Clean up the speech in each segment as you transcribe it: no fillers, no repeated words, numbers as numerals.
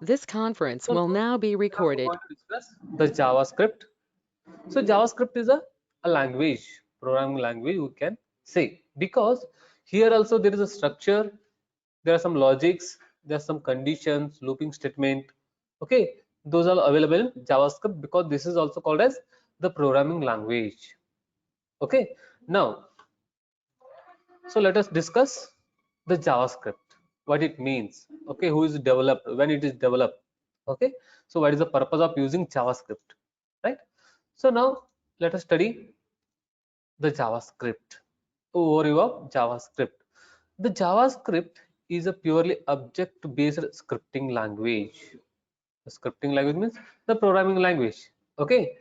This conference So will now now be we are recorded. going to discuss the JavaScript. So JavaScript is a language, programming language we can say, because here also there is a structure, there are some logics, there are some conditions, looping statement. Okay, those are available in JavaScript because this is also called as the programming language. Okay, now so let us discuss the JavaScript, what it means. Okay, who is developed, when it is developed. Okay, so what is the purpose of using JavaScript, right? So now let us study the JavaScript. Overview of JavaScript. The JavaScript is a purely object-based scripting language. The scripting language means the programming language. Okay,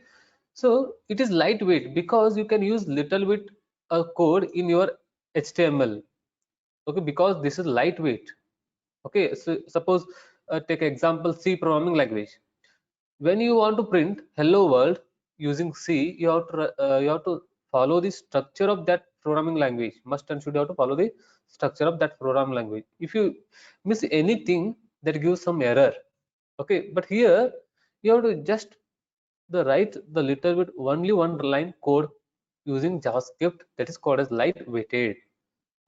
so it is lightweight because you can use little bit code in your HTML. Okay, because this is lightweight. Okay, so suppose take example C programming language. When you want to print hello world using C, you have to follow the structure of that programming language. Must and should have to follow the structure of that programming language. If you miss anything, that gives some error. Okay, but here you have to just the write the little bit only one line code using JavaScript, that is called as lightweighted.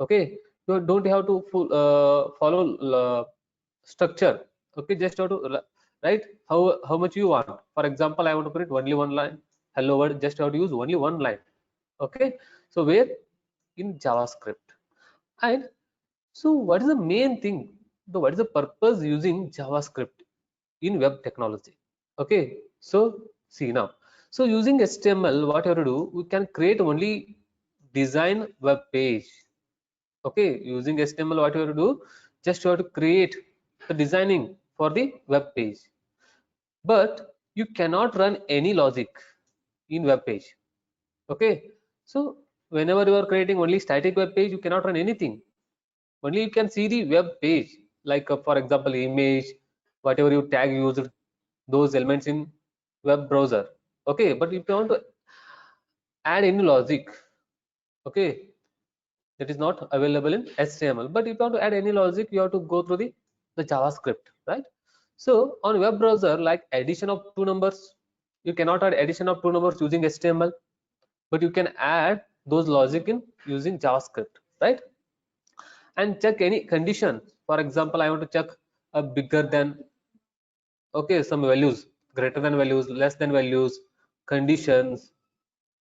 Okay, you don't have to follow structure. Okay, just have to write how much you want. For example, I want to print only one line hello world, just have to use only one line. Okay, so where in JavaScript. And so what is the main thing, what is the purpose using JavaScript in web technology? Okay, so see now, so using HTML, what you have to do, we can create only design web page. Okay, using HTML, what you have to do, just you have to create the designing for the web page, but you cannot run any logic in web page. Okay, so whenever you are creating only static web page, you cannot run anything, only you can see the web page, like for example image, whatever you tag used, those elements in web browser. Okay, but if you want to add any logic, okay, that is not available in HTML. But if you want to add any logic, you have to go through the JavaScript, right? So on web browser, like addition of two numbers, you cannot add addition of two numbers using HTML, but you can add those logic in using JavaScript, right? And check any condition. For example, I want to check a bigger than, okay, some values, greater than values, less than values, conditions.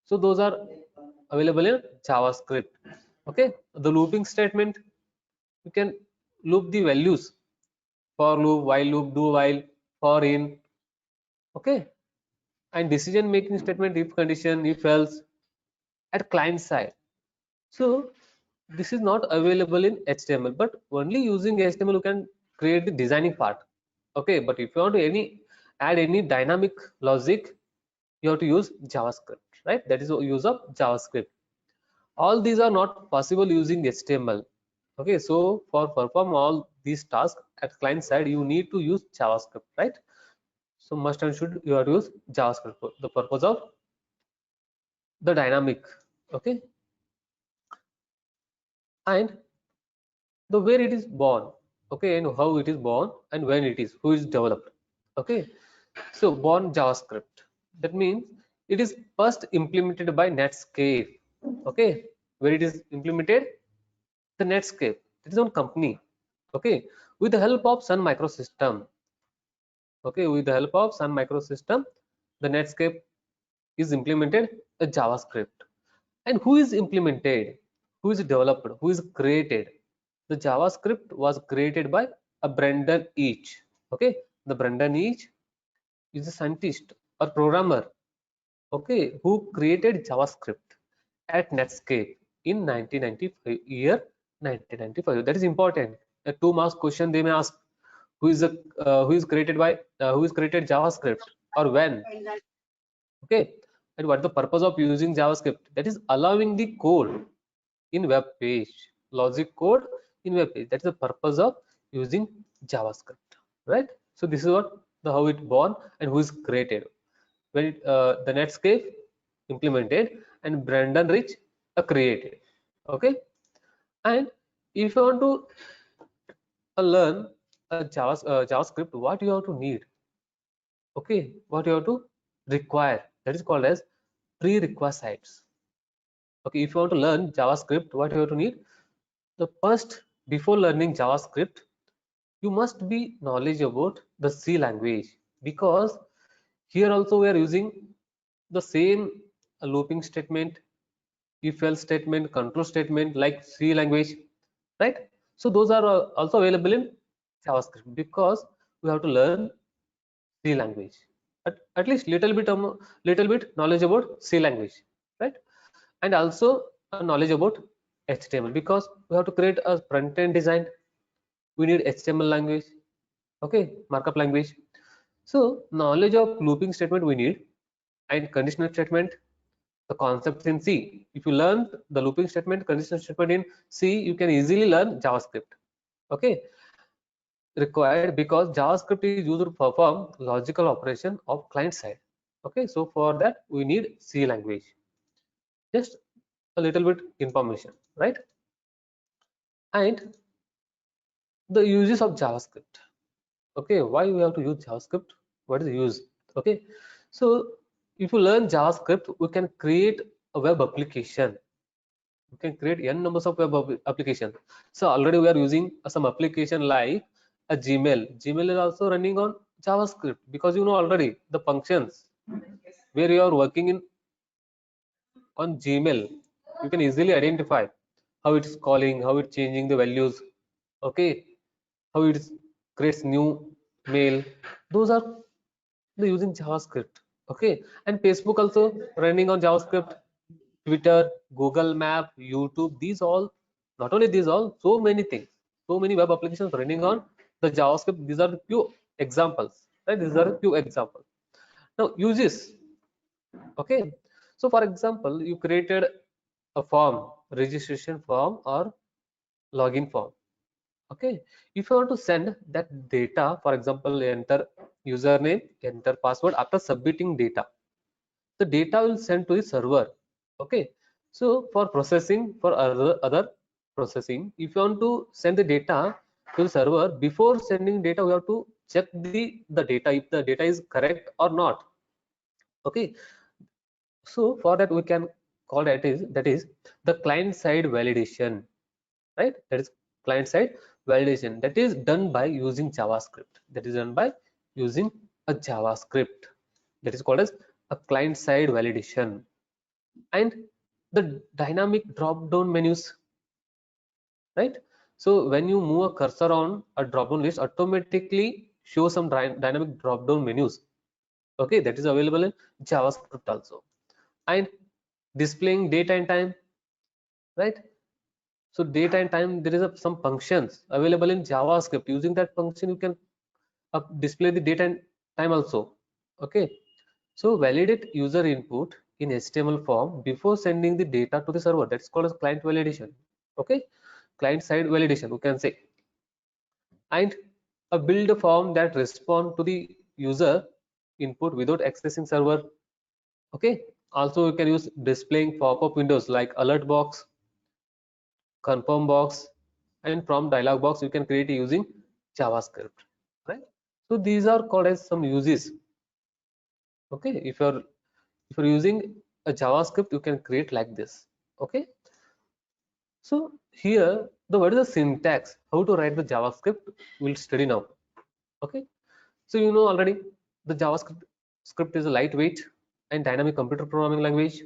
So those are available in JavaScript. Okay, the looping statement, you can loop the values, for loop, while loop, do while, for in. Okay, and decision making statement, if condition, if else, at client side. So this is not available in HTML, but only using HTML you can create the designing part. Okay, but if you want to add any dynamic logic, you have to use JavaScript, right? That is the use of JavaScript. All these are not possible using HTML. Okay, so for perform all these tasks at client side, you need to use JavaScript, right? So must and should you have to use JavaScript for the purpose of the dynamic. Okay, and the where it is born. Okay, and how it is born, and when it is, who is developed. Okay, so born JavaScript, that means it is first implemented by Netscape. Okay, where it is implemented, the Netscape, it is own company. Okay, with the help of Sun Microsystem. Okay, with the help of Sun Microsystem, the Netscape is implemented a JavaScript. And who is implemented, who is developed, who is created? The JavaScript was created by a Brendan Eich. Okay, the Brendan Eich is a scientist or programmer, okay, who created JavaScript at Netscape in 1995, year 1995. That is important. A 2 marks question they may ask, who is created by who is created JavaScript, or when. Okay, and what the purpose of using JavaScript? That is allowing the code in web page, logic code in web page. That's the purpose of using JavaScript, right? So this is what the how it born and who is created. When the Netscape implemented and Brandon Rich created. Okay, and if you want to learn a JavaScript, what you have to need, okay, what you have to require, that is called as prerequisites. Okay, if you want to learn JavaScript, what you have to need, the first, before learning JavaScript, you must be knowledge about the C language, because here also we are using the same looping statement, if else statement, control statement like C language, right? So those are also available in JavaScript, because we have to learn C language, at least little bit knowledge about C language, right? And also a knowledge about HTML, because we have to create a front end design, we need HTML language, okay, markup language. So knowledge of looping statement we need, and conditional statement, the concepts in C. If you learn the looping statement, conditional statement in C, you can easily learn JavaScript. Okay, required because JavaScript is used to perform logical operation of client side. Okay, so for that we need C language. Just a little bit information, right? And the uses of JavaScript. Okay, why we have to use JavaScript? What is the use? Okay, so if you learn JavaScript, we can create a web application. We can create n numbers of web applications. So already we are using some application like a Gmail. Gmail is also running on JavaScript, because you know already the functions where you are working in on Gmail, you can easily identify how it's calling, how it's changing the values, okay, how it creates new mail. Those are the using JavaScript, okay. And Facebook also running on JavaScript, Twitter, Google Map, YouTube, these all, not only these all, so many things, so many web applications running on the JavaScript. These are the few examples, right? These are a few examples. Now uses, okay. So for example, you created a form, registration form or login form, okay. If you want to send that data, for example, enter username, enter password, after submitting data, the data will send to the server, okay. So for processing, for other processing, if you want to send the data to the server, before sending data we have to check the data, if the data is correct or not, okay. So for that we can call that is the client side validation, right? That is client side validation, that is done by using JavaScript, that is done by using a JavaScript, that is called as a client side validation. And the dynamic drop down menus, right? So when you move a cursor on a drop down list, automatically show some dynamic drop down menus, okay, that is available in JavaScript also. And displaying date and time, right? So date and time, there is some functions available in JavaScript. Using that function, you can display the date and time also. Okay. So validate user input in HTML form before sending the data to the server. That's called as client validation. Okay. Client side validation, we can say. And build a form that respond to the user input without accessing server. Okay. Also, you can use displaying pop-up windows like alert box, confirm box, and from dialog box you can create using JavaScript, right? So these are called as some uses, okay. If you're using a JavaScript, you can create like this, okay. So here, the what is the syntax, how to write the JavaScript, we'll study now, okay. So you know already the JavaScript script is a lightweight and dynamic computer programming language,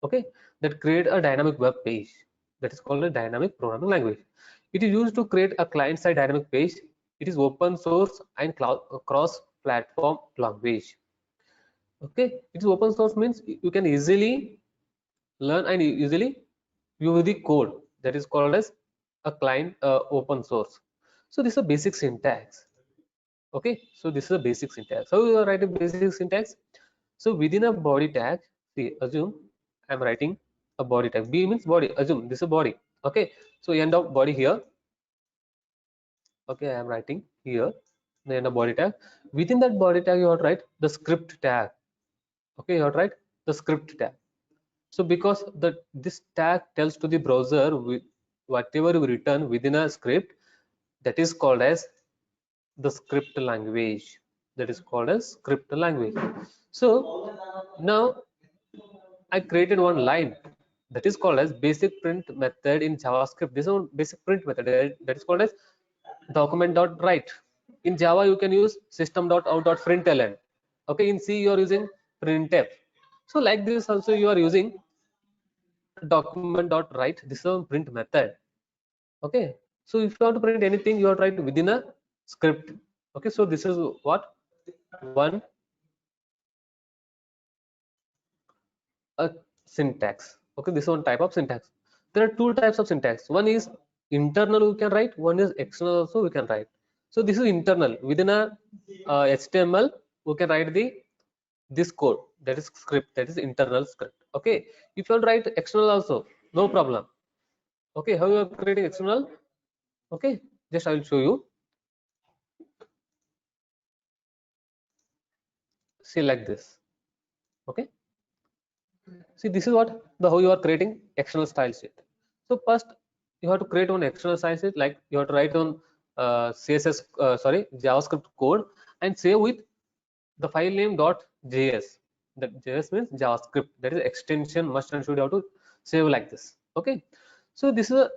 okay, that create a dynamic web page, that is called a dynamic programming language. It is used to create a client-side dynamic page. It is open source and cross-platform language. Okay, it is open source means you can easily learn and easily view the code. That is called as a client open source. So this is a basic syntax. Okay, so this is a basic syntax. So you write a basic syntax. So within a body tag, see, assume I'm writing a body tag. B means body. Assume this is a body. Okay, so end of body here. Okay, I am writing here the end of body tag. Within that body tag, you have to write the script tag. Okay, you have to write the script tag. So because this tag tells to the browser with whatever you return within a script, that is called as the script language, that is called as script language. So now I created one line that is called as basic print method in JavaScript. This is one basic print method that is called as document.write. In Java, you can use system.out.println. Okay, in C, you are using printf. So like this also you are using document.write. This is a print method. Okay, so if you want to print anything, you are write within a script. Okay, so this is what one a syntax. Okay, this is one type of syntax. There are two types of syntax. One is internal we can write, one is external also we can write. So this is internal. Within a HTML we can write this code, that is script, that is internal script. Okay, if you want to write external also, no problem. Okay, how you are creating external? Okay, just I will show you. See like this. Okay, see this is what the how you are creating external style sheet. So first you have to create one external style sheet, like you have to write on CSS sorry JavaScript code and save with the file name .js. That JS means JavaScript, that is extension must and should have to save like this. Okay, so this is a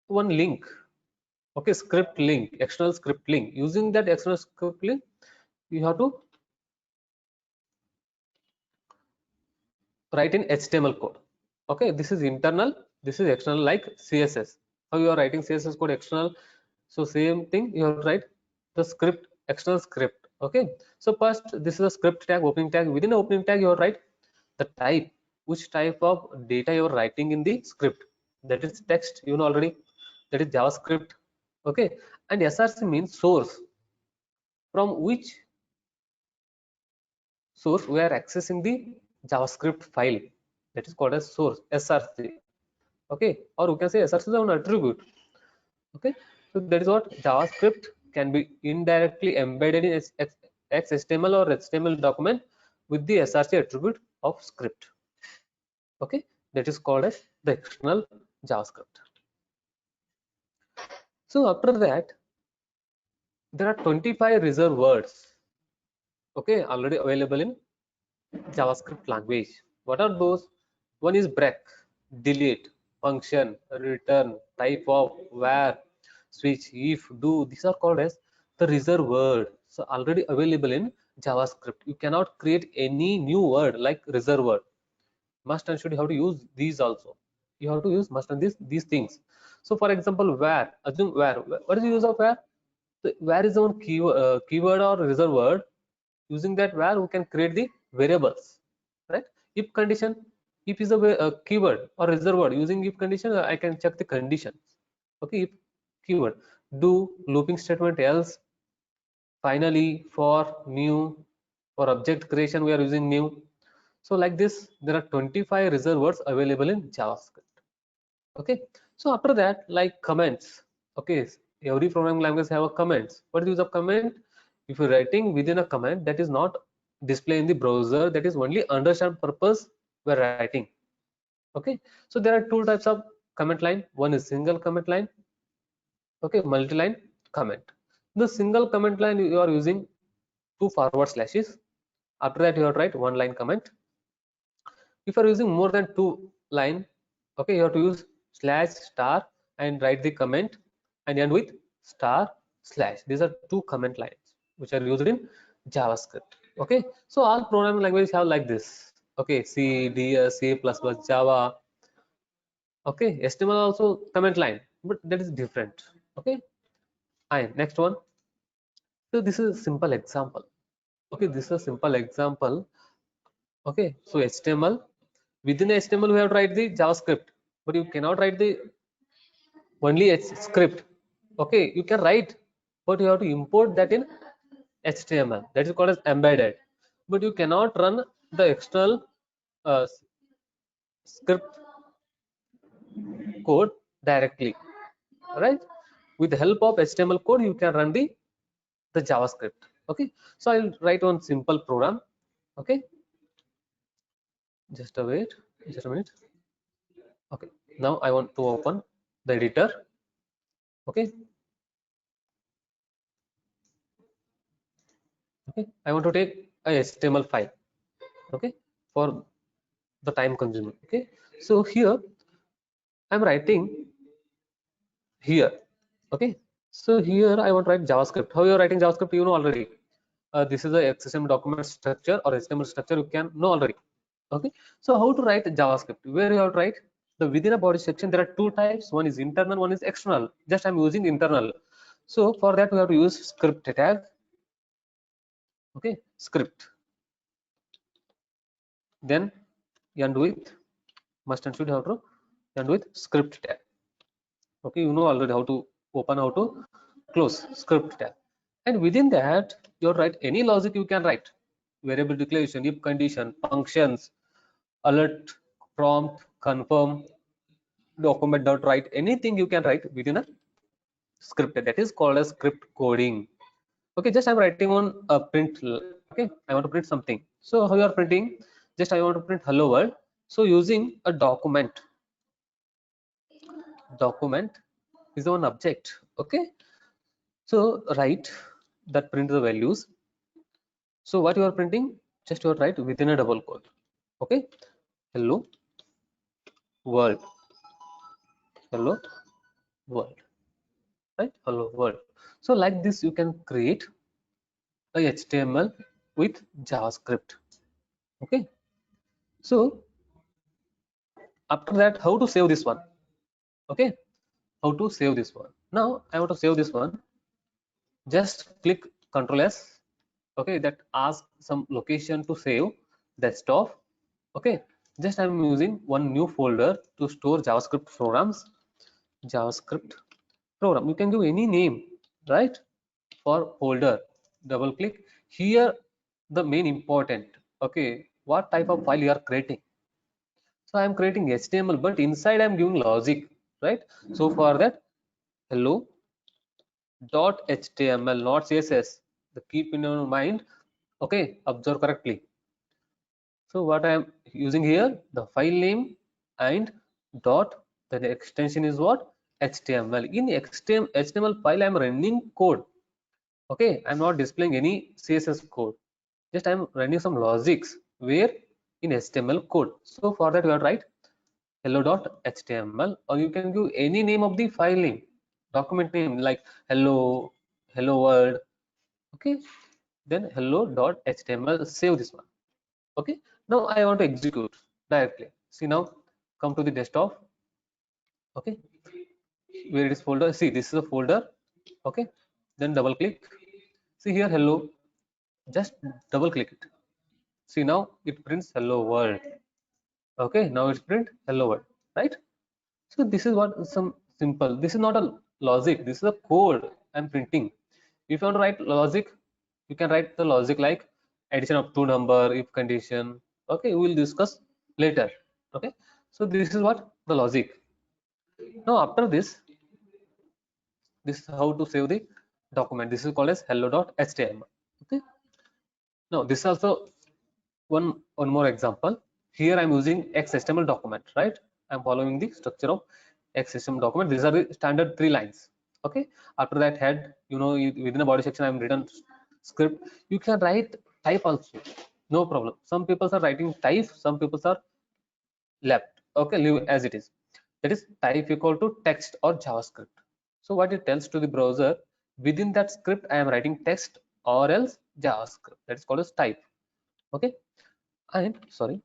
one link. Okay, script link, external script link. Using that external script link you have to write in HTML code. Okay, this is internal, this is external, like CSS. How you are writing CSS code external, so same thing you have to write the script, external script. Okay, so first this is a script tag, opening tag. Within the opening tag you have to write the type, which type of data you are writing in the script. That is text, you know already, that is JavaScript. Okay, and SRC means source, from which source we are accessing the JavaScript file, that is called as source, SRC. Okay, or we can say SRC is an attribute. Okay, so that is what JavaScript can be indirectly embedded in XHTML or HTML document with the SRC attribute of script. Okay, that is called as the external JavaScript. So after that, there are 25 reserved words. Okay, already available in JavaScript language. What are those? One is break, delete, function, return, type of, where, switch, if, do. These are called as the reserved word. So already available in JavaScript. You cannot create any new word like reserved word. Must and should you have to use these also. You have to use must and these things. So for example, where, assume where. What is the use of where? So where is one keyword or reserved word. Using that where we can create the variables, right? If condition, if is a keyword or reserved word, using if condition I can check the conditions. Okay, if keyword, do, looping statement, else, finally, for, new. For object creation we are using new. So like this there are 25 reserved words available in JavaScript. Okay, so after that, like comments. Okay, every programming language have a comments. What is the use of comment? If you're writing within a comment, that is not display in the browser, that is only understand purpose we're writing. Okay, so there are two types of comment line. One is single comment line. Okay, multi-line comment. The single comment line you are using two forward slashes. After that you have to write one line comment. If you are using more than two line, okay, you have to use slash star and write the comment and end with star slash. These are two comment lines which are used in JavaScript. Okay, so all programming languages have like this. Okay, C, D, C++, Java. Okay, HTML also comment line, but that is different. Okay, and next one. So this is a simple example. Okay, this is a simple example. Okay, so HTML, within HTML we have to write the JavaScript, but you cannot write the only script. Okay, you can write, but you have to import that in HTML. That is called as embedded. But you cannot run the external script code directly. Right? With the help of HTML code, you can run the JavaScript. Okay, so I'll write one simple program. Okay, just a wait, just a minute. Okay, now I want to open the editor. Okay, Okay, I want to take a HTML file. Okay, for the time consuming. Okay, so here I'm writing here. Okay, so here I want to write JavaScript. How you are writing JavaScript, you know already. This is a XML document structure or HTML structure, you can know already. Okay, so how to write JavaScript? Where you have to write the within a body section. There are two types. One is internal, one is external. Just I'm using internal. So for that we have to use script tag. Okay, script. Then end with must and should have to end with script tag. Okay, you know already how to open, how to close script tag. And within that you write any logic you can write. Variable declaration, if condition, functions, alert, prompt, confirm, document dot write, anything you can write within a script. That is called as script coding. Okay, just I'm writing on a print. Okay, I want to print something. So how you are printing? Just I want to print hello world. So using a document is the one object. Okay, so write that print the values. So what you are printing, just you are write within a double quote. Okay, hello world, hello world, right? Hello world. So like this you can create a HTML with JavaScript. Okay, so after that, how to save this one? Okay, how to save this one? Now I want to save this one. Just click Ctrl S. Okay, that asks some location to save desktop. Okay, just I'm using one new folder to store JavaScript programs. JavaScript program. You can give any name, right? For folder. Double click here. The main important. Okay, what type of file you are creating? So I am creating HTML, but inside I am giving logic, right? So for that, hello dot HTML, not CSS. The keep in your mind. Okay, observe correctly. So what I am using here, the file name and dot. The extension is what? HTML. In HTML file, I am running code. Okay, I'm not displaying any CSS code. Just I'm running some logics where in HTML code. So for that, you are write hello.html, or you can give any name of the file name, document name like hello world. Okay, then hello.html, save this one. Okay, now I want to execute directly. See, now come to the desktop. Okay, where it is folder, see this is a folder. Okay, then double click, see here hello, just double click it. See, now it prints hello world. Okay, now it's print hello world, right? So this is what some simple. This is not a logic. This is a code I'm printing. If you want to write logic, you can write the logic like addition of two number, if condition. Okay, we will discuss later. Okay, so this is what the logic. Now after this is how to save the document. This is called as hello.html. Okay. Now this is also one more example. Here I'm using XHTML document, right? I'm following the structure of XHTML document. These are the standard 3 lines. Okay. After that head, you know, within a body section, I'm written script. You can write type also, no problem. Some people are writing type, some people are left. Okay, leave as it is. That is type equal to text or JavaScript. So what it tells to the browser, within that script I am writing text or else JavaScript. That is called as type. Okay, and sorry,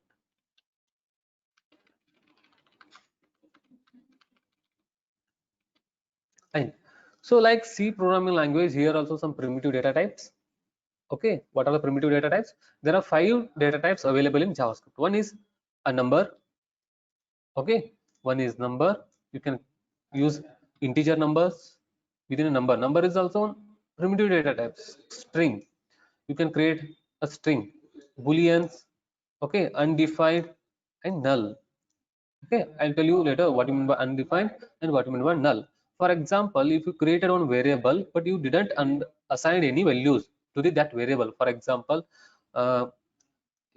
and so like C programming language, here also some primitive data types. Okay, what are the primitive data types? There are 5 data types available in JavaScript. One is a number. Okay, one is number. You can use integer numbers within a number. Number is also primitive data types. String, you can create a string. Booleans, okay, undefined and null. Okay, I'll tell you later what you mean by undefined and what you mean by null. For example, if you created one variable but you didn't assign any values to that variable, for example, uh,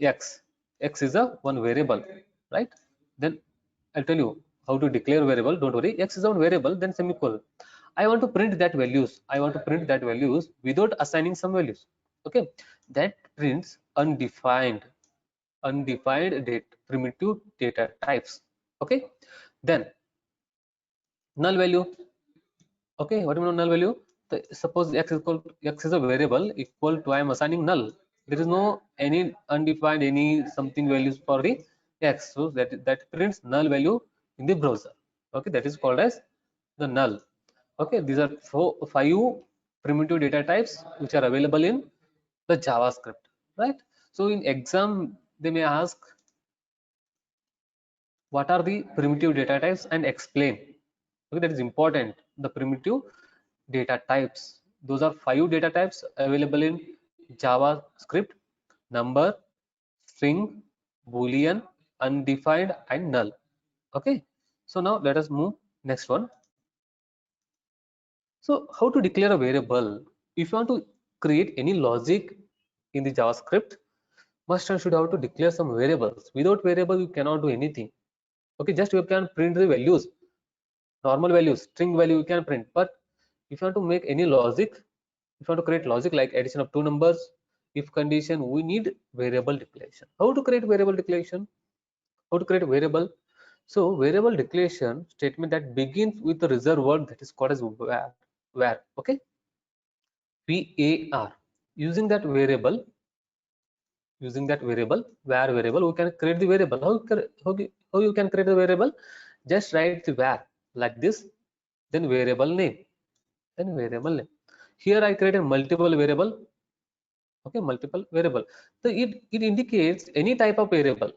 x is a one variable, right? Then I'll tell you how to declare variable. Don't worry, x is a one variable, then semicolon. I want to print that values. I want to print that values without assigning some values. Okay, that prints undefined primitive data types. Okay, then null value. Okay, what do you mean null value? Suppose x is a variable equal to I am assigning null. There is no any undefined any something values for the x, so that prints null value in the browser. Okay, that is called as the null. Okay, these are five primitive data types which are available in the JavaScript, right? So in exam they may ask what are the primitive data types and explain. Okay, that is important. The primitive data types, those are five data types available in JavaScript: number, string, boolean, undefined, and null. Okay, so now let us move next one. So how to declare a variable? If you want to create any logic in the JavaScript, must and should have to declare some variables. Without variable you cannot do anything. Okay, just you can print the values, normal values, string value you can print, but if you want to make any logic, if you want to create logic like addition of two numbers, if condition, we need variable declaration. How to create variable declaration? How to create a variable? So variable declaration statement that begins with the reserved word that is called as var. Okay, var. Using that variable, var variable, we can create the variable. How you can create the variable? Just write the var like this, then variable name, here I created multiple variable. Okay, multiple variable, so it indicates any type of variable.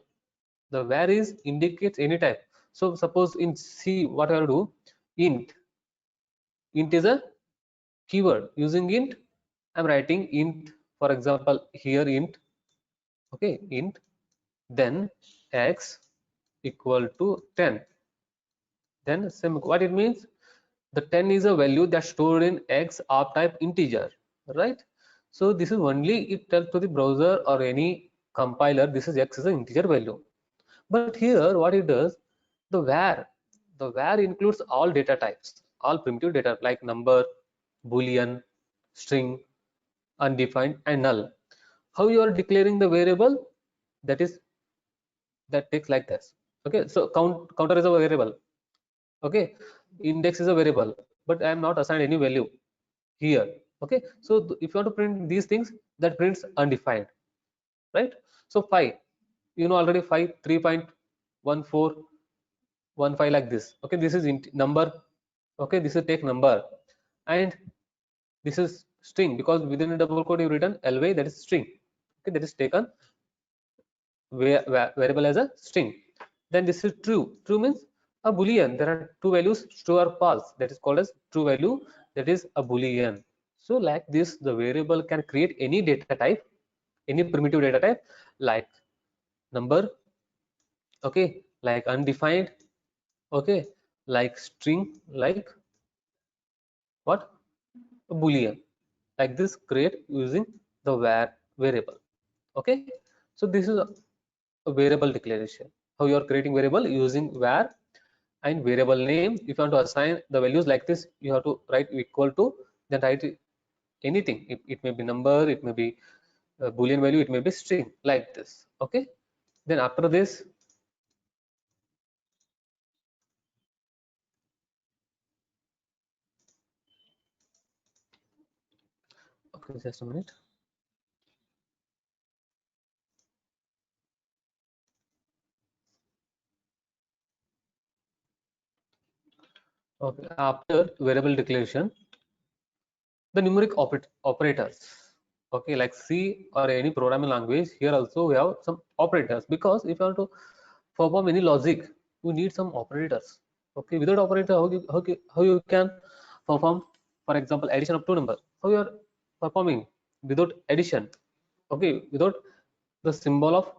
The var is indicates any type. So suppose in C, what I will do, int is a keyword. Using int, I'm writing int, for example here int. Okay, int, then x equal to 10, then what it means, the 10 is a value that's stored in x of type integer, right? So this is only it tells to the browser or any compiler this is x is an integer value. But here what it does, the var includes all data types, all primitive data like number, boolean, string, undefined, and null. How you are declaring the variable? That is, that takes like this. Okay, so counter is a variable. Okay, index is a variable, but I am not assigned any value here. Okay, so if you want to print these things, that prints undefined, right? So 5, you know already 5, 3.1415 like this. Okay, this is number. Okay, this is take number, and this is string, because within a double quote you written ly, that is string. Okay, that is taken variable as a string. Then this is true means a boolean, there are two values, true or false, that is called as true value, that is a boolean. So like this, the variable can create any data type, any primitive data type, like number, okay, like undefined, okay, like string, like what, a boolean, like this, create using the var variable. Okay, so this is a variable declaration, how you are creating variable using var. And variable name, if you want to assign the values like this, you have to write equal to, then write anything, it may be number, it may be a boolean value, it may be string, like this. Okay, then after this, okay, just a minute. Okay, after variable declaration, the numeric operators. Okay, like C or any programming language, here also we have some operators, because if you want to perform any logic, you need some operators. Okay, without operator, how you can perform, for example, addition of two numbers? How you are performing without addition? Okay, without the symbol of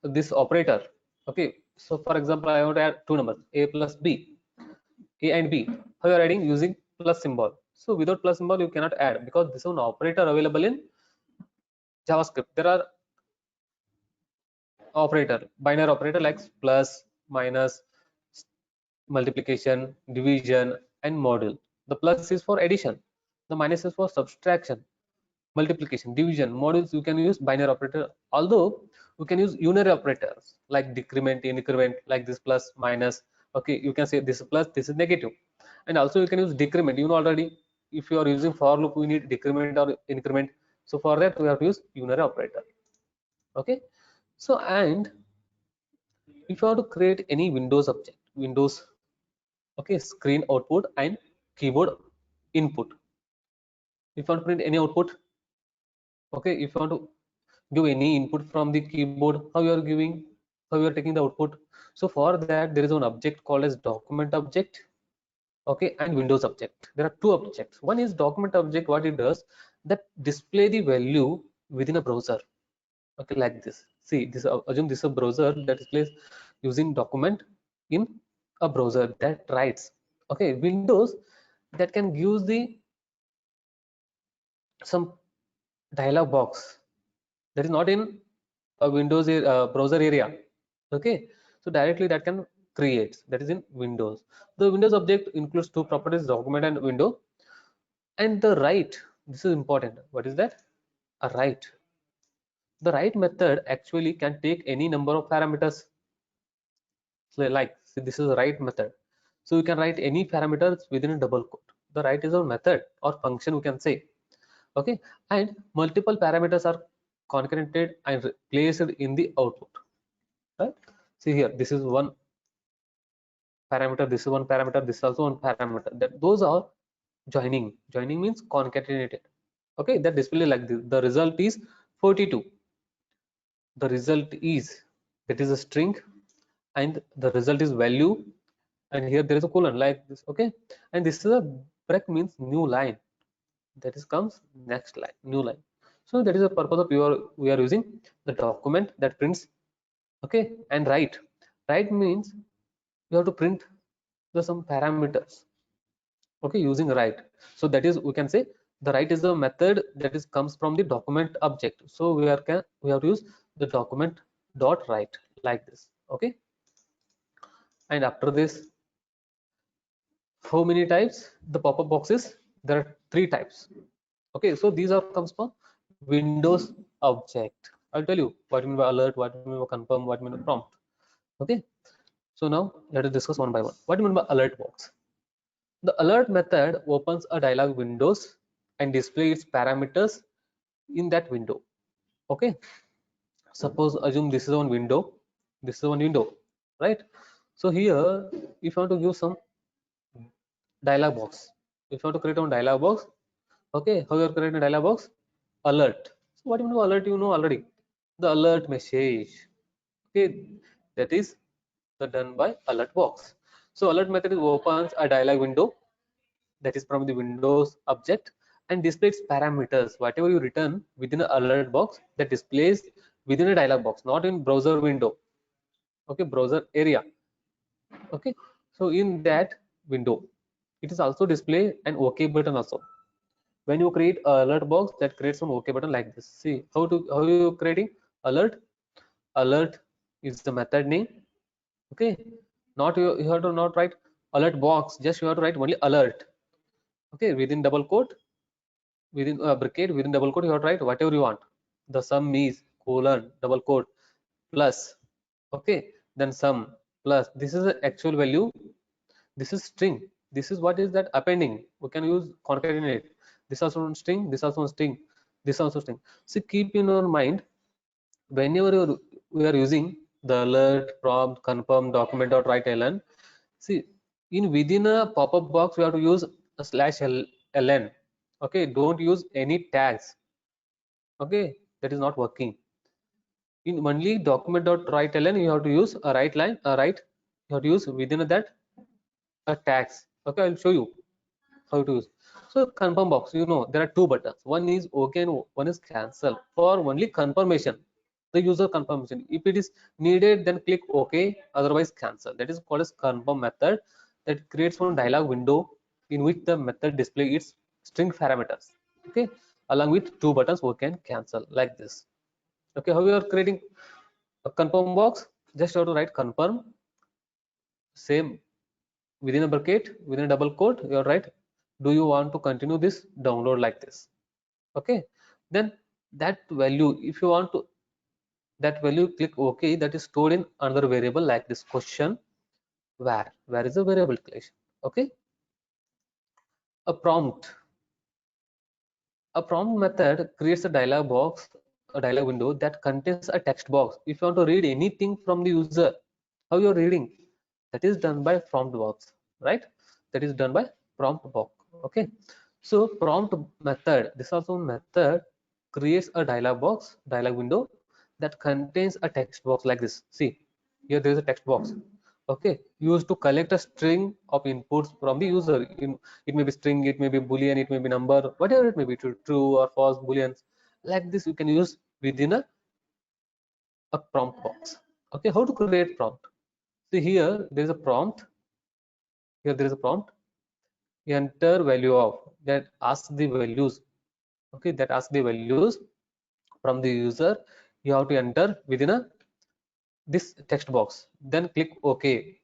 this operator. Okay, so for example, I want to add two numbers, a plus b, a and b. How you are adding? Using plus symbol. So without plus symbol you cannot add, because this is an operator available in JavaScript. There are operator, binary operator like plus, minus, multiplication, division, and module. The plus is for addition, the minus is for subtraction, multiplication, division modules, you can use binary operator, although you can use unary operators like decrement, increment, like this plus minus. Okay, you can say this is plus, this is negative. And also you can use decrement, you know already, if you are using for loop we need decrement or increment, so for that we have to use unary operator. Okay, so and if you want to create any Windows object, Windows, okay, screen output and keyboard input, if you want to print any output, okay, if you want to give any input from the keyboard, how you are giving, how you are taking the output. So for that there is one object called as document object, okay, and Windows object. There are two objects. One is document object, what it does, that display the value within a browser, okay, like this. See this, assume this is a browser that displays using document in a browser that writes. Okay, Windows that can use the some dialog box that is not in a Windows browser area. Okay, so directly that can create, that is in Windows. The Windows object includes two properties, document and window. And the write, this is important. What is that? A write. The write method actually can take any number of parameters. So like, see, this is the write method. So you can write any parameters within a double quote. The write is a method or function, we can say. Okay, and multiple parameters are concatenated and placed in the output. Right? See here, this is one parameter, this is one parameter, this is also one parameter. That those are joining. Joining means concatenated. Okay, that display like this. The result is 42. The result is, that is a string, and the result is value, and here there is a colon like this. Okay, and this is a break, means new line, that is comes next line, new line. So that is the purpose of we are using the document that prints. Okay, and write means you have to print the some parameters, okay, using write. So that is, we can say the write is a method that is comes from the document object. So we have to use the document dot write like this. Okay, and after this, how many types the pop-up boxes? There are three types. Okay, so these are comes from Windows object. I'll tell you what I mean by alert, what I mean by confirm, what I mean by prompt. Okay, so now let us discuss one by one. What do you mean by alert box? The alert method opens a dialog windows and displays its parameters in that window. Okay, suppose assume this is one window, this is one window, right? So here, if you want to use some dialog box, if you want to create one dialog box, okay, how you are creating a dialog box? Alert. So what do you mean by alert? You know already, the alert message. Okay, that is the done by alert box. So alert method is opens a dialog window that is from the Windows object and displays parameters. Whatever you return within an alert box, that displays within a dialog box, not in browser window. Okay, browser area. Okay, so in that window, it is also display an OK button also. When you create a alert box, that creates an OK button like this. See how you creating alert? Alert is the method name. Okay, not you have to not write alert box, just you have to write only alert. Okay, within double quote, within a bracket, within double quote, you have to write whatever you want. The sum is colon double quote plus. Okay, then sum plus. This is the actual value. This is string. This is what is that appending. We can use concatenate. This also on string. This also on string. This also string. So keep in your mind, whenever we are using the alert, prompt, confirm, document dot write ln. See, in within a pop-up box, we have to use a slash ln. Okay, don't use any tags. Okay, that is not working. In only document dot write ln, you have to use a write line, a write. You have to use within that a tags. Okay, I'll show you how to use. So confirm box, you know there are two buttons. One is OK and one is cancel for only confirmation. The user confirmation. If it is needed, then click OK. Otherwise, cancel. That is called as confirm method. That creates one dialog window in which the method display its string parameters. Okay, along with two buttons OK and cancel like this. Okay, how you are creating a confirm box? Just have to write confirm. Same within a bracket, within a double quote, you are right. Do you want to continue this download like this? Okay, then that value, if you want to, that value, click OK, that is stored in another variable like this question where is a variable declaration. Okay, a prompt. A prompt method creates a dialog box, a dialog window that contains a text box. If you want to read anything from the user, how you're reading, that is done by prompt box, right? That is done by prompt box. Okay, so prompt method, this also method creates a dialog box, dialog window that contains a text box like this. See, here there is a text box. Okay, used to collect a string of inputs from the user. It may be string, it may be boolean, it may be number, whatever it may be, true or false booleans. Like this, you can use within a prompt box. Okay, how to create prompt? See, here there is a prompt. Here there is a prompt. Enter value of, that asks the values. Okay, that asks the values from the user. You have to enter within this text box. Then click OK.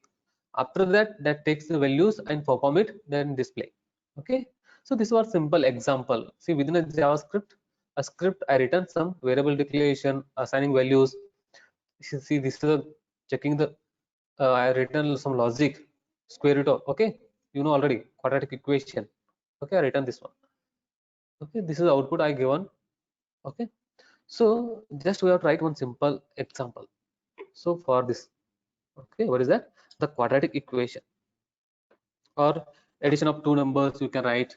After that, that takes the values and perform it, then display. Okay, so this was simple example. See, within a JavaScript, a script, I written some variable declaration, assigning values. See, this is a checking the I written some logic, square root of, okay, you know already, quadratic equation. Okay, I written this one. Okay, this is the output I given. Okay, so just we have to write one simple example. So for this, okay, what is that? The quadratic equation or addition of two numbers you can write.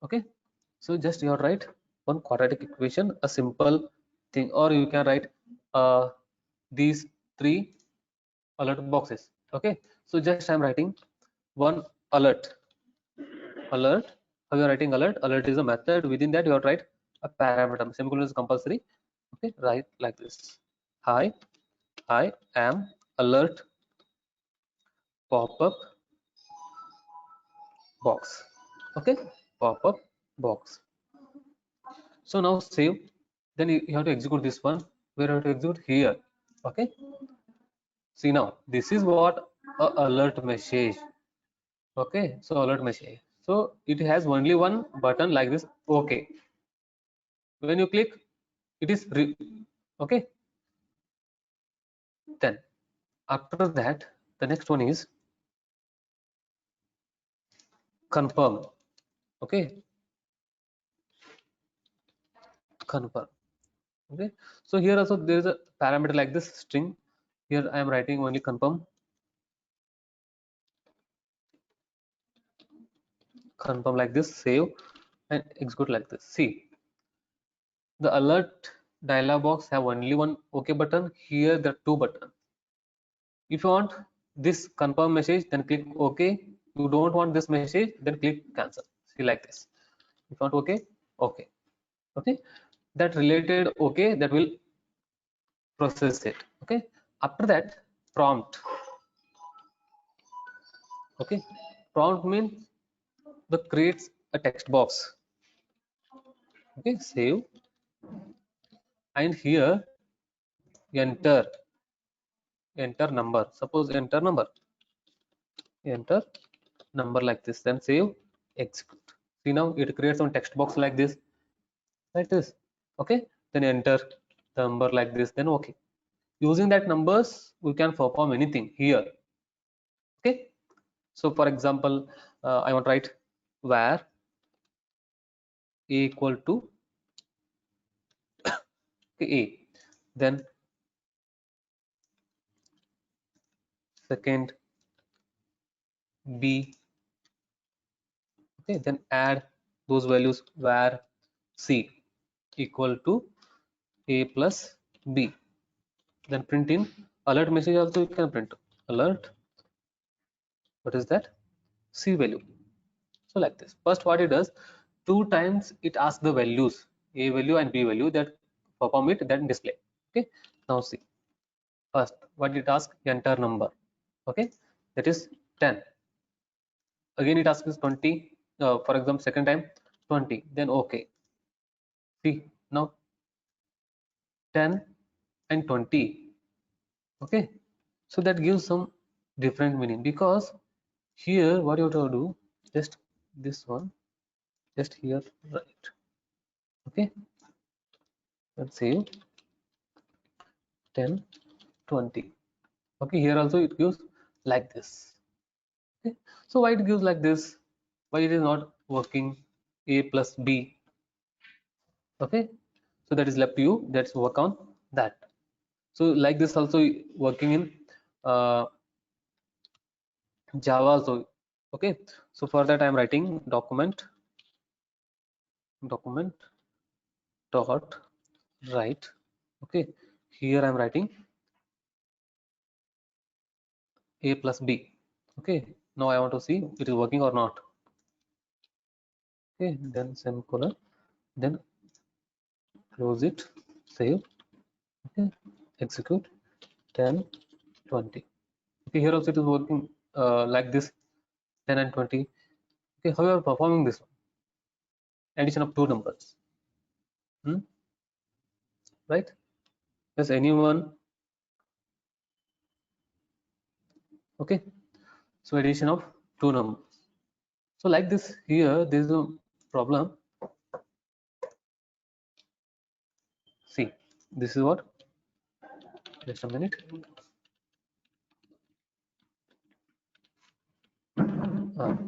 Okay, so just you have to write one quadratic equation, a simple thing, or you can write these three alert boxes. Okay, so just I'm writing one alert. Alert, how you are writing alert? Alert is a method. Within that you have to write a parameter. Semicolon is compulsory. Okay, write like this. Hi, I am alert pop-up box. Okay, pop-up box. So now save. Then you have to execute this one. We have to execute here. Okay, see now this is what a alert message. Okay, so alert message, so it has only one button like this. Okay, when you click, it is okay. Then after that, the next one is confirm. Okay, confirm. Okay, so here also there is a parameter like this string. Here I am writing only confirm. Confirm like this, save and execute like this. See, the alert dialog box have only one OK button. Here there are two buttons. If you want this confirm message, then click OK. You don't want this message, then click cancel. See, like this. If you want OK, OK. Okay, that related OK, that will process it. Okay, after that, prompt. Okay, prompt means the creates a text box. Okay, save, and here enter number. Suppose enter number, enter number like this, then save, execute. See, now it creates some text box like this, like this. Okay, then enter the number like this, then okay. Using that numbers, we can perform anything here. Okay, so for example, I want to write where a equal to a, then second b. Okay, then add those values where c equal to a plus b, then print in alert message. Also you can print alert, what is that, c value. So like this, first what it does, two times it asks the values, a value and b value, that perform it, then display. Okay, now see, first what it asks, enter number. Okay, that is 10. Again it asks 20, for example second time 20, then okay. See, now 10 and 20. Okay, so that gives some different meaning, because here what you have to do, just this one, just here, right? Okay, let's say 10 20. Okay, here also it gives like this. Okay, so why it gives like this? Why it is not working a plus b? Okay, so that is left to you. Let's work on that. So like this also working in uh, Java also. Okay, so for that I am writing document dot write. Okay, here I am writing a plus b. Okay, now I want to see it is working or not. Okay, then semicolon, then close it, save. Okay, execute 10 20. Okay, here also it is working like this 10 and 20. Okay, how you are performing this one? Addition of two numbers. Right? Does anyone? Okay, so addition of two numbers. So like this here, there is a problem. See, this is what? Just a minute.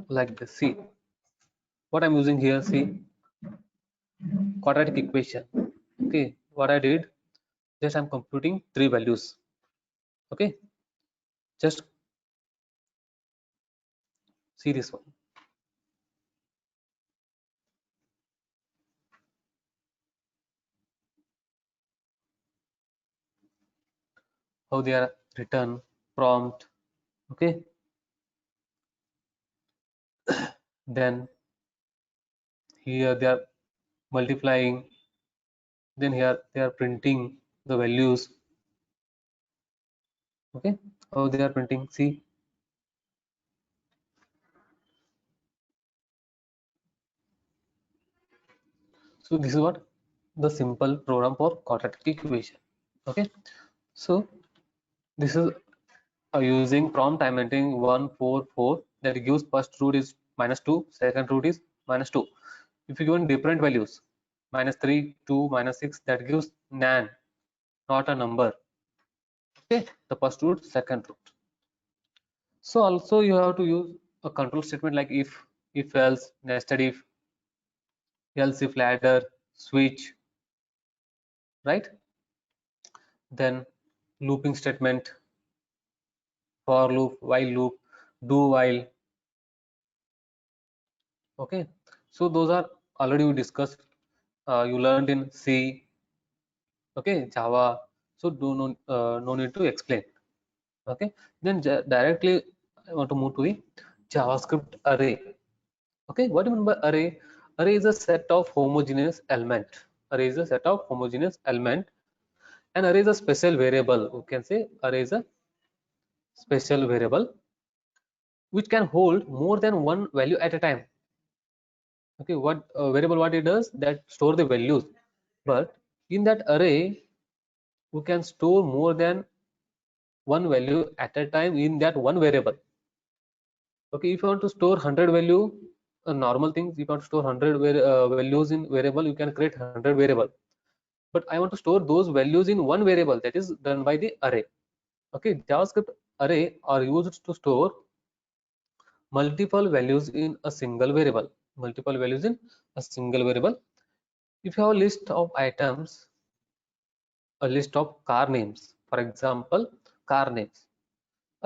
Like this. See, what I'm using here. See, quadratic equation. Okay, what I did, just I'm computing three values. Okay, just see this one. How they are written, prompt. Okay, then here they are multiplying. Then here they are printing the values. Okay, how they are printing. See, so this is what the simple program for quadratic equation. Okay, so this is using prompt. I'm entering 144, that gives first root is -2, second root is -2. If you given different values, -3, 2, -6, that gives nan, not a number. Okay, the first root, second root. So also you have to use a control statement like if else, nested if, else if ladder, switch, right? Then looping statement, for loop, while loop, do while. Okay, so those are already we discussed. You learned in C. Okay, Java. So no need to explain. Okay, then directly I want to move to the JavaScript array. Okay, what do you mean by array? Array is a set of homogeneous element. Array is a set of homogeneous element, and array is a special variable. We can say array is a special variable which can hold more than one value at a time. Okay, what variable, what it does, that store the values, but in that array we can store more than one value at a time in that one variable. Okay, if you want to store 100 value, normal things, if you want to store 100 values in variable, you can create 100 variable, but I want to store those values in one variable, that is done by the array. Okay, JavaScript array are used to store multiple values in a single variable. Multiple values in a single variable. If you have a list of items, a list of car names, for example, car names.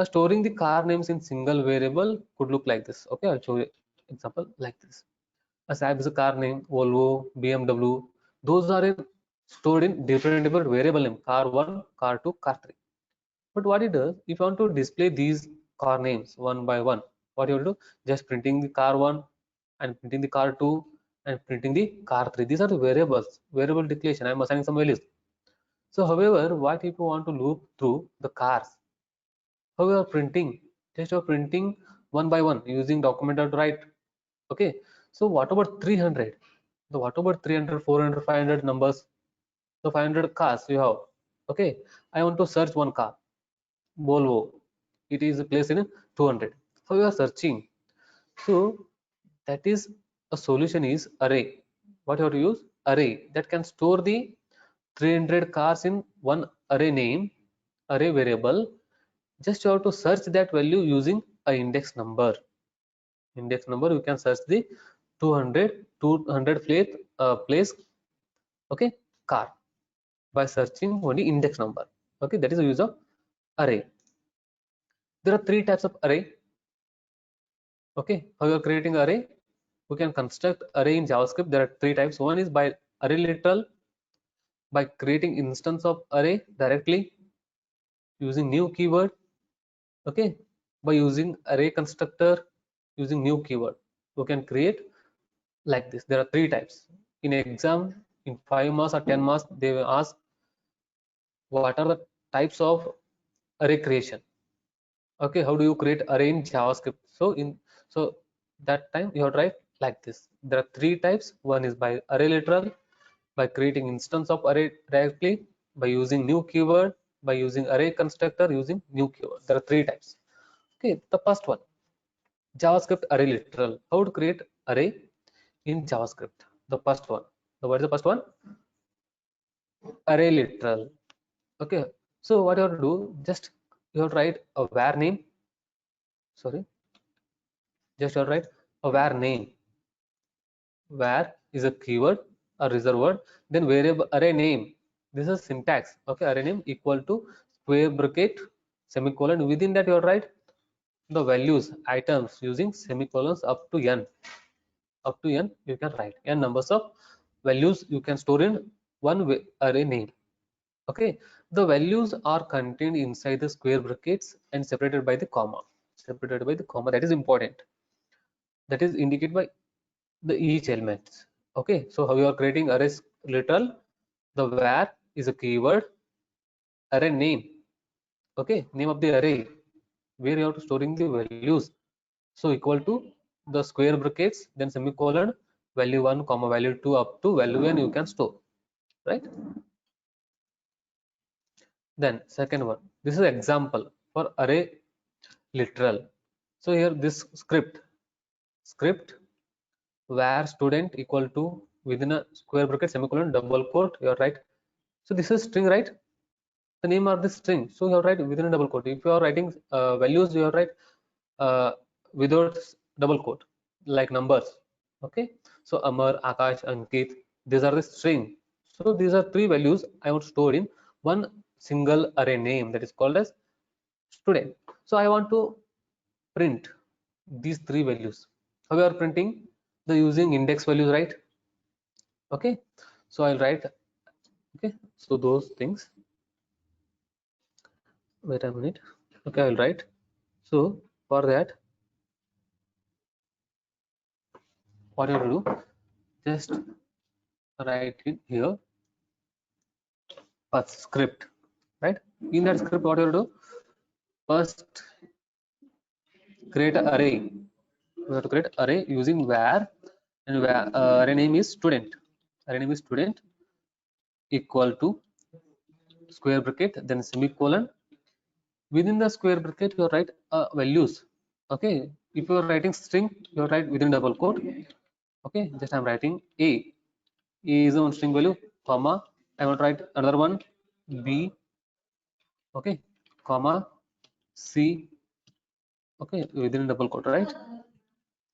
Storing the car names in single variable could look like this. Okay, I'll show you example like this. A Saab is a car name, Volvo, BMW. Those are stored in different variable name. Car 1, car 2, car 3. But what it does, if you want to display these car names one by one, what you will do? Just printing the car 1 and printing the car 2 and printing the car 3. These are the variables, variable declaration. I am assigning some values. So however, what if you want to loop through the cars? How you are printing? Just you are printing one by one using document.write. Okay. So what about 300? So what about 300, 400, 500 numbers? So 500 cars you have. Okay. I want to search one car, Volvo. It is placed in 200. How you are searching? So that is a solution is array. What you have to use? Array that can store the 300 cars in one array name, array variable. Just you have to search that value using a index number. Index number, you can search the 200 place, okay, car by searching only index number. Okay, that is the use of array. There are three types of array. Okay, how you are creating array? We can construct array in JavaScript. There are three types. One is by array literal, by creating instance of array directly using new keyword. Okay, by using array constructor using new keyword, we can create like this. There are three types. In exam, in 5 marks or 10 marks, they will ask what are the types of array creation. Okay, how do you create array in JavaScript? So that time you have to write like this. There are three types. One is by array literal, by creating instance of array directly, by using new keyword, by using array constructor using new keyword. There are three types. Okay, the first one, JavaScript array literal. How to create array in JavaScript? The first one. So what is the first one? Array literal. Okay, so what you have to do, just you have to write a var name. Sorry, just you have to write a var name. Var is a keyword, a reserved word, then variable array name. This is syntax. Okay, array name equal to square bracket semicolon. Within that you have to write the values items using semicolons up to n. Up to n you can write n numbers of values you can store in one array name. Okay, the values are contained inside the square brackets and separated by the comma. Separated by the comma, that is important. That is indicated by the each element. Okay, so how you are creating arrays literal? The var is a keyword, array name. Okay, name of the array where you have to storing the values. So equal to the square brackets, then semicolon, value 1 comma value 2 up to value n you can store, right? Then second one, this is example for array literal. So here this script var student equal to within a square bracket semicolon double quote, you are right. So this is string, right? The name of the string, so you have write within a double quote. If you are writing values, you have write without double quote, like numbers. Okay, so Amar, Akash, Ankit, these are the string. So these are three values I want to store in one single array name, that is called as student. So I want to print these three values. How we are printing? The using index values, right? Okay, so I'll write. Okay, so those things, wait a minute. Okay, I'll write. So for that, what you have to do, just write it here, first script, right? In that script, what you have to do, first create an array. We have to create array using var, and array name is student. Array name is student equal to square bracket, then semicolon. Within the square bracket, you write values. Okay, if you are writing string, you write within double quote. Okay, just I'm writing a. A is one string value, comma. I want to write another one, b. Okay, comma, c. Okay, within double quote, right?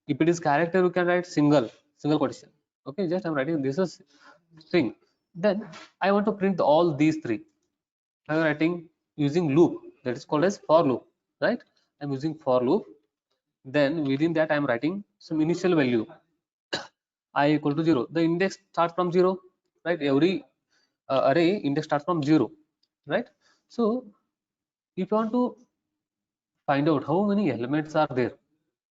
If it is character, you can write single quotation. Okay, just I'm writing this is string. Then I want to print all these three. I'm writing using loop, that is called as for loop, right? I'm using for loop. Then within that I'm writing some initial value I equal to 0. The index starts from 0, right? Every array index starts from 0, right? So if you want to find out how many elements are there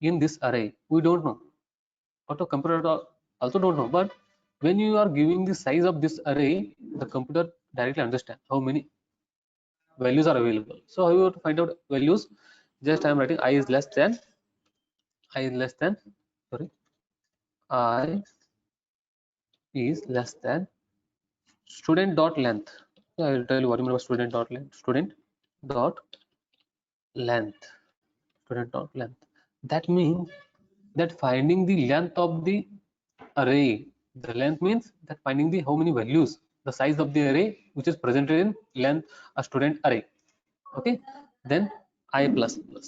in this array, we don't know. Auto computer also don't know, but when you are giving the size of this array, the computer directly understand how many values are available. So how you have to find out values? Just I am writing I is less than sorry, I is less than student dot length. I will tell you what you mean by student dot length. Student dot length. Student dot length. That means that finding the length of the array. The length means that finding the how many values the size of the array which is presented in length a student array. Okay, then I plus plus.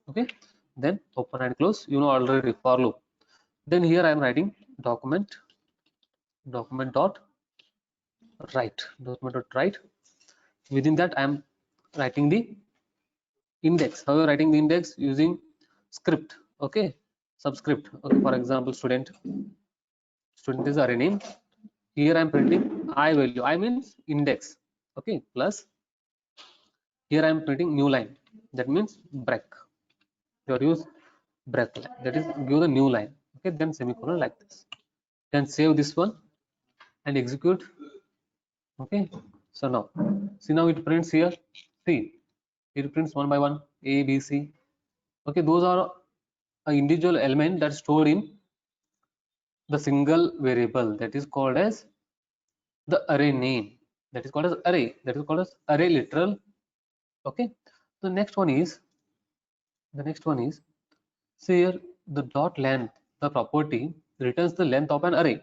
Okay, then open and close, you know already for loop. Then here I am writing document dot write. Within that I am writing the index. How you are writing the index? Using script. Okay, subscript. Okay, for example, student is array name. Here I am printing I value. I means index. Okay, plus here I am printing new line. That means break. You use break line. That is give the new line. Okay, then semicolon like this. Then save this one and execute. Okay, so now see, now it prints here. See, it prints one by one A, B, C. Okay, those are a individual element that's stored in the single variable that is called as the array name. That is called as array. That is called as array literal. Okay, the next one is see here the dot length. The property returns the length of an array.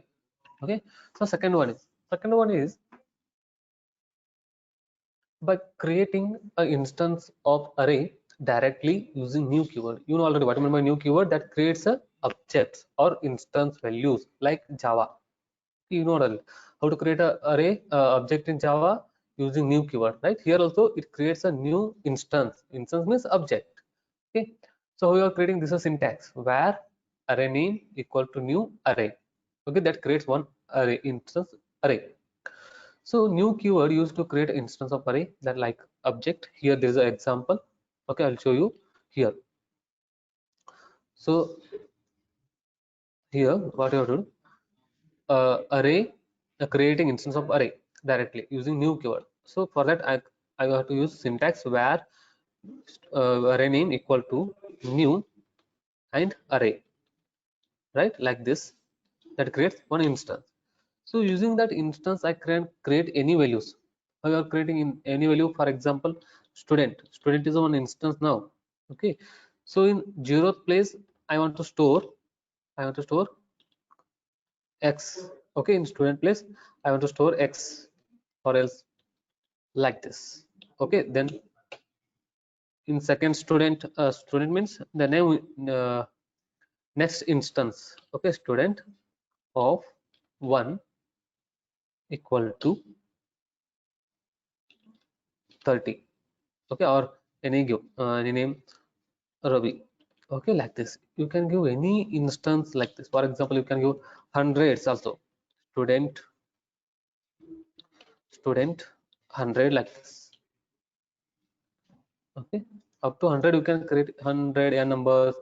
Okay, so second one is by creating an instance of array directly using new keyword. You know already what I mean by new keyword, that creates a objects or instance values like Java. You know already how to create a array object in Java using new keyword, right? Here also it creates a new instance. Instance means object. Okay, so we are creating this a syntax where array name equal to new array. Okay, that creates one array instance array. So new keyword used to create instance of array that like object. Here there is an example. Okay, I'll show you here. So here what you have to do, array creating instance of array directly using new keyword. So for that I have to use syntax where array name equal to new and array, right? Like this, that creates one instance. So using that instance I can create any values. I are creating in any value. For example, student is one instance now. Okay, so in 0th place I want to store x. Okay, in student place I want to store x, or else like this. Okay, then in second student means the name next instance. Okay, student of 1 equal to 30. Okay, or any name Ravi. Okay, like this. You can give any instance like this. For example, you can give hundreds also. Student 100 like this. Okay, up to 100 you can create 100 n numbers.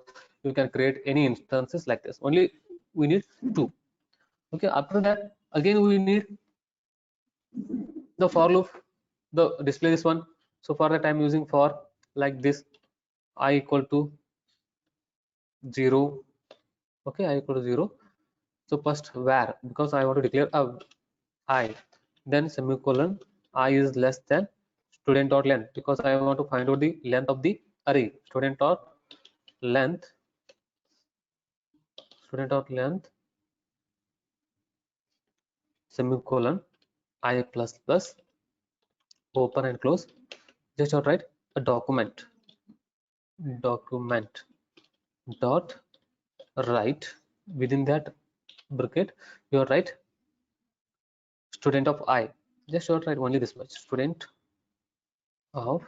You can create any instances like this. Only we need 2. Okay, after that again we need the for loop, the display this one. So for that I'm using for like this, I equal to 0. Okay, I equal to 0. So first where, because I want to declare a I, then semicolon I is less than student dot length, because I want to find out the length of the array. Student dot length semicolon I plus plus, open and close. Just write a document dot write. Within that bracket you write student of I. Just write only this much, student of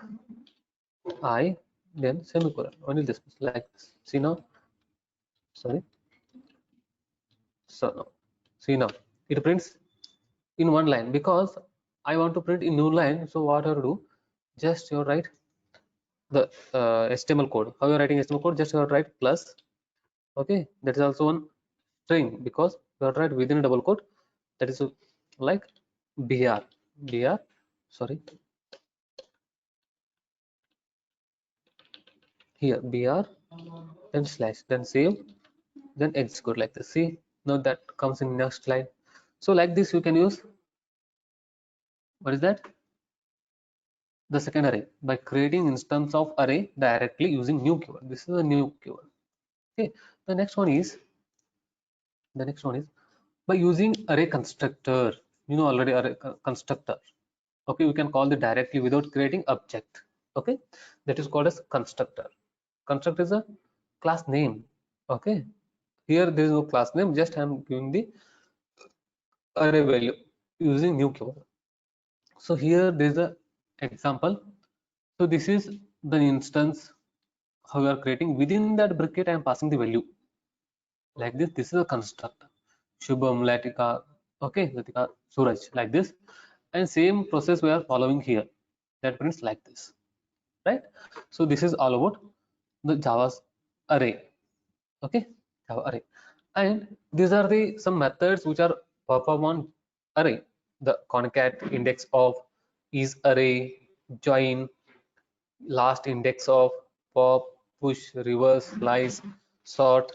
I, then semicolon, only this much, like this. See now, sorry. So now see, now it prints in one line because I want to print in new line. So what I do, just you write the HTML code. How you are writing HTML code? Just you write plus. Okay, that is also one string because you write within a double quote. That is like br, sorry, here br, then slash, then save, then execute like this. See, now that comes in next line. So like this you can use, what is that, the second array by creating instance of array directly using new keyword. This is a new keyword. Okay, the next one is by using array constructor. you know already array constructor. Okay, we can call it directly without creating object. Okay, that is called as constructor. Constructor is a class name. Okay, here there is no class name, just I am giving the array value using new keyword. So here there is a example. So this is the instance how we are creating. Within that bracket I am passing the value like this. This is a constructor. Shubham, Latika, okay, Latika, Suraj, like this. And same process we are following here, that prints like this, right? So this is all about the Java's array. Okay, Java array. And these are the some methods which are performed on array. The concat, index of, is array, join, last index of, pop, push, reverse, slice, sort,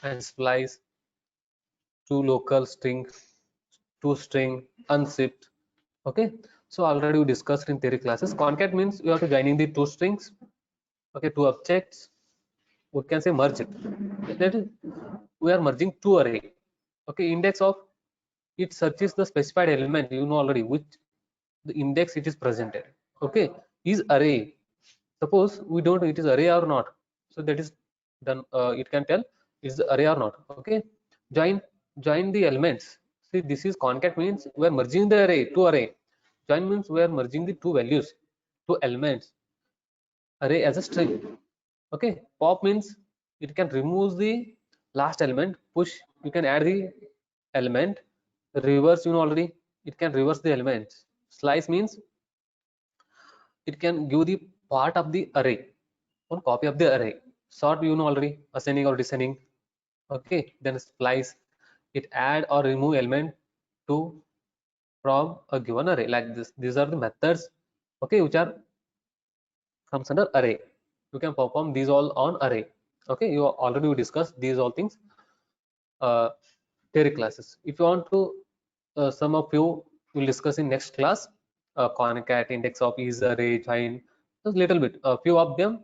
and splice, to local string, to string, unzipped. Okay, so already we discussed in theory classes. Concat means you have to joining the two strings, okay, two objects. We can say merge it. That is, we are merging two array. Okay, index of, it searches the specified element, you know already which the index it is presented. Okay, is array. Suppose we don't know it is array or not, so that is done. It can tell is the array or not. Okay, join, join the elements. See, this is concat means we are merging the array to array. Join means we are merging the two values, two elements, array as a string. Okay, pop means it can remove the last element. Push, you can add the element. Reverse, you know already, it can reverse the elements. Slice means it can give the part of the array, one copy of the array. Sort, you know already, ascending or descending. Okay, then splice, it add or remove element to from a given array like this. These are the methods, okay, which are comes under array. You can perform these all on array. Okay, you already discussed these all things uh, theory classes. If you want to some of you will discuss in next class, concat, index of, is, array, join, a little bit. A few of them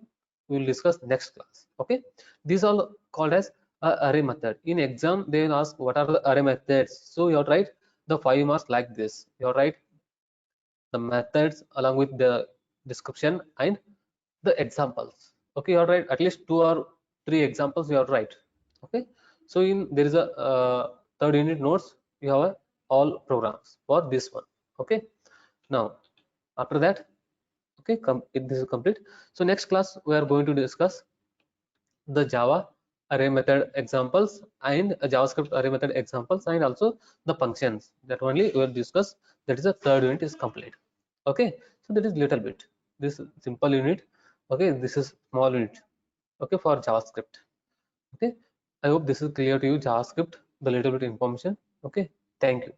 we will discuss next class. Okay, these all called as array method. In exam they will ask what are the array methods. So you have to write the 5 marks like this. You have to write the methods along with the description and the examples. Okay, you have to write at least 2 or 3 examples you have to write. Okay, so in there is a third unit notes, you have all programs for this one. Okay, now after that, okay, this is complete. So next class we are going to discuss the Java array method examples and JavaScript array method examples, and also the functions that only we will discuss. That is the third unit is complete. Okay, so that is little bit this simple unit. Okay, this is small unit, okay, for JavaScript. Okay, I hope this is clear to you, JavaScript, the little bit information. Okay, thank you.